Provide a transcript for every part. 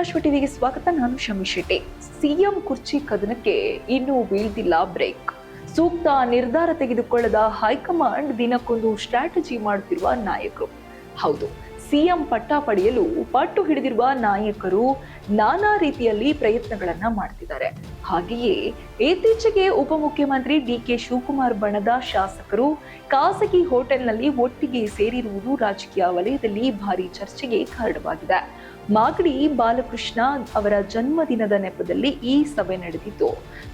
ಸಪ್ತಾಶ್ವ ಟಿವಿಗೆ ಸ್ವಾಗತ. ನಾನು ಶಮಿ ಶೆಟ್ಟಿ. ಸಿಎಂ ಕುರ್ಚಿ ಕದನಕ್ಕೆ ಇನ್ನೂ ಬೀಳ್ದಿಲ್ಲ ಬ್ರೇಕ್. ಸೂಕ್ತ ನಿರ್ಧಾರ ತೆಗೆದುಕೊಳ್ಳದ ಹೈಕಮಾಂಡ್ ದಿನಕ್ಕೊಂದು ಸ್ಟ್ರಾಟಜಿ ಮಾಡುತ್ತಿರುವ ನಾಯಕರು. ಹೌದು, ಸಿಎಂ ಪಟ್ಟ ಪಡೆಯಲು ಪಟ್ಟು ಹಿಡಿದಿರುವ ನಾಯಕರು ನಾನಾ ರೀತಿಯಲ್ಲಿ ಪ್ರಯತ್ನಗಳನ್ನ ಮಾಡ್ತಿದ್ದಾರೆ. ಹಾಗೆಯೇ ಇತ್ತೀಚೆಗೆ ಉಪಮುಖ್ಯಮಂತ್ರಿ ಡಿಕೆ ಶಿವಕುಮಾರ್ ಬಣದ ಶಾಸಕರು ಖಾಸಗಿ ಹೋಟೆಲ್ನಲ್ಲಿ ಒಟ್ಟಿಗೆ ಸೇರಿರುವುದು ರಾಜಕೀಯ ವಲಯದಲ್ಲಿ ಭಾರಿ ಚರ್ಚೆಗೆ ಕಾರಣವಾಗಿದೆ. ಮಾಗಡಿ ಬಾಲಕೃಷ್ಣ ಅವರ ಜನ್ಮದಿನದ ನೆಪದಲ್ಲಿ ಈ ಸಭೆ ನಡೆದಿದ್ದು,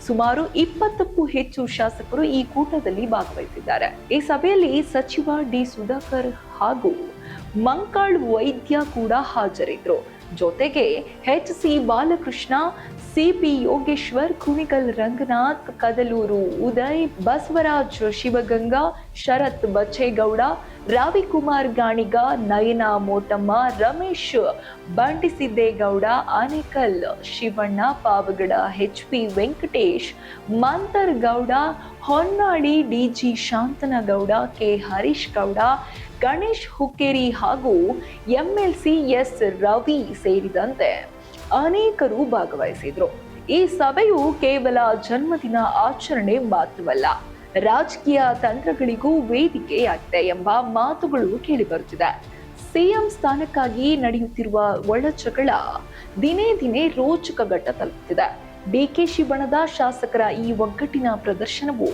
ಸುಮಾರು 20ಕ್ಕೂ ಹೆಚ್ಚು ಶಾಸಕರು ಈ ಕೂಟದಲ್ಲಿ ಭಾಗವಹಿಸಿದ್ದಾರೆ. ಈ ಸಭೆಯಲ್ಲಿ ಸಚಿವ ಡಿ ಸುಧಾಕರ್ ಹಾಗೂ ಮಂಕಾಳ್ ವೈದ್ಯ ಕೂಡ ಹಾಜರಿದ್ರು. ಜೊತೆಗೆ HC Balakrishna, CP Yogeshwar, Kunigal Ranganath, Kadalur Uday, Basavaraj Shivaganga, Sharath Bachegowda, Ravikumar Ganiga, Nayana Motamma, Ramesh Bantisiddegowda, Anekal Shivanna, Pavagada HP Venkatesh, Mantar Gowda, Honnali DG Shanthanagowda, K Harish Gowda, Ganesh Hukkeri ಹಾಗೂ MLC S ರವಿ ಸೇರಿದಂತೆ ಅನೇಕರು ಭಾಗವಹಿಸಿದ್ರು. ಈ ಸಭೆಯು ಕೇವಲ ಜನ್ಮದಿನ ಆಚರಣೆ ಮಾತ್ರವಲ್ಲ, ರಾಜಕೀಯ ತಂತ್ರಗಳಿಗೂ ವೇದಿಕೆಯಾಗಿದೆ ಎಂಬ ಮಾತುಗಳು ಕೇಳಿಬರುತ್ತಿದೆ. ಸಿಎಂ ಸ್ಥಾನಕ್ಕಾಗಿ ನಡೆಯುತ್ತಿರುವ ಒಳಜಗಳ ದಿನೇ ದಿನೇ ರೋಚಕ ಘಟ್ಟ ತಲುಪುತ್ತಿದೆ. ಡಿಕೆಶಿ ಬಣದ ಶಾಸಕರ ಈ ಒಗ್ಗಟ್ಟಿನ ಪ್ರದರ್ಶನವು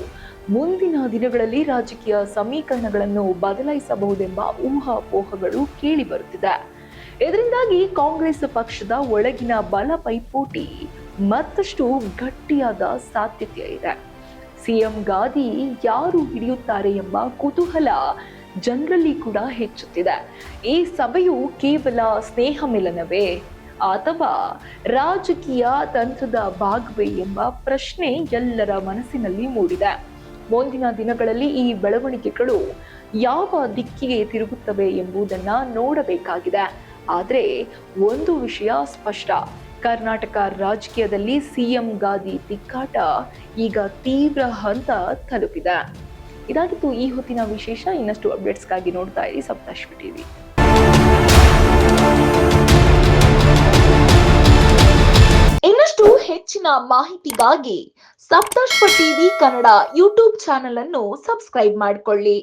ಮುಂದಿನ ದಿನಗಳಲ್ಲಿ ರಾಜಕೀಯ ಸಮೀಕರಣಗಳನ್ನು ಬದಲಾಯಿಸಬಹುದೆಂಬ ಊಹಾಪೋಹಗಳು ಕೇಳಿ ಬರುತ್ತಿದೆ. ಇದರಿಂದಾಗಿ ಕಾಂಗ್ರೆಸ್ ಪಕ್ಷದ ಒಳಗಿನ ಬಲ ಪೈಪೋಟಿ ಮತ್ತಷ್ಟು ಗಟ್ಟಿಯಾದ ಸಾಧ್ಯತೆ ಇದೆ. ಸಿಎಂ ಗಾದಿ ಯಾರು ಹಿಡಿಯುತ್ತಾರೆ ಎಂಬ ಕುತೂಹಲ ಜನರಲ್ಲಿ ಕೂಡ ಹೆಚ್ಚುತ್ತಿದೆ. ಈ ಸಭೆಯು ಕೇವಲ ಸ್ನೇಹ ಮಿಲನವೇ ಅಥವಾ ರಾಜಕೀಯ ತಂತ್ರದ ಭಾಗವೇ ಎಂಬ ಪ್ರಶ್ನೆ ಎಲ್ಲರ ಮನಸ್ಸಿನಲ್ಲಿ ಮೂಡಿದೆ. ಮುಂದಿನ ದಿನಗಳಲ್ಲಿ ಈ ಬೆಳವಣಿಗೆಗಳು ಯಾವ ದಿಕ್ಕಿಗೆ ತಿರುಗುತ್ತವೆ ಎಂಬುದನ್ನು ನೋಡಬೇಕಾಗಿದೆ. ಆದರೆ ಒಂದು ವಿಷಯ ಸ್ಪಷ್ಟ, ಕರ್ನಾಟಕ ರಾಜಕೀಯದಲ್ಲಿ ಸಿಎಂ ಗಾದಿ ತಿಕ್ಕಾಟ ಈಗ ತೀವ್ರ ಹಂತ ತಲುಪಿದೆ. ಇದಾಗಿತ್ತು ಈ ಹೊತ್ತಿನ ವಿಶೇಷ. ಇನ್ನಷ್ಟು ಅಪ್ಡೇಟ್ಸ್ಗಾಗಿ ನೋಡ್ತಾ ಇರಿ ಸಪ್ತಾಶ್ವ ಟಿವಿ. ಇನ್ನಷ್ಟು ಹೆಚ್ಚಿನ ಮಾಹಿತಿಗಾಗಿ Saptashwa TV Kannada YouTube channel ಅನ್ನು ಸಬ್ಸ್ಕ್ರೈಬ್ ಮಾಡಿಕೊಳ್ಳಿ.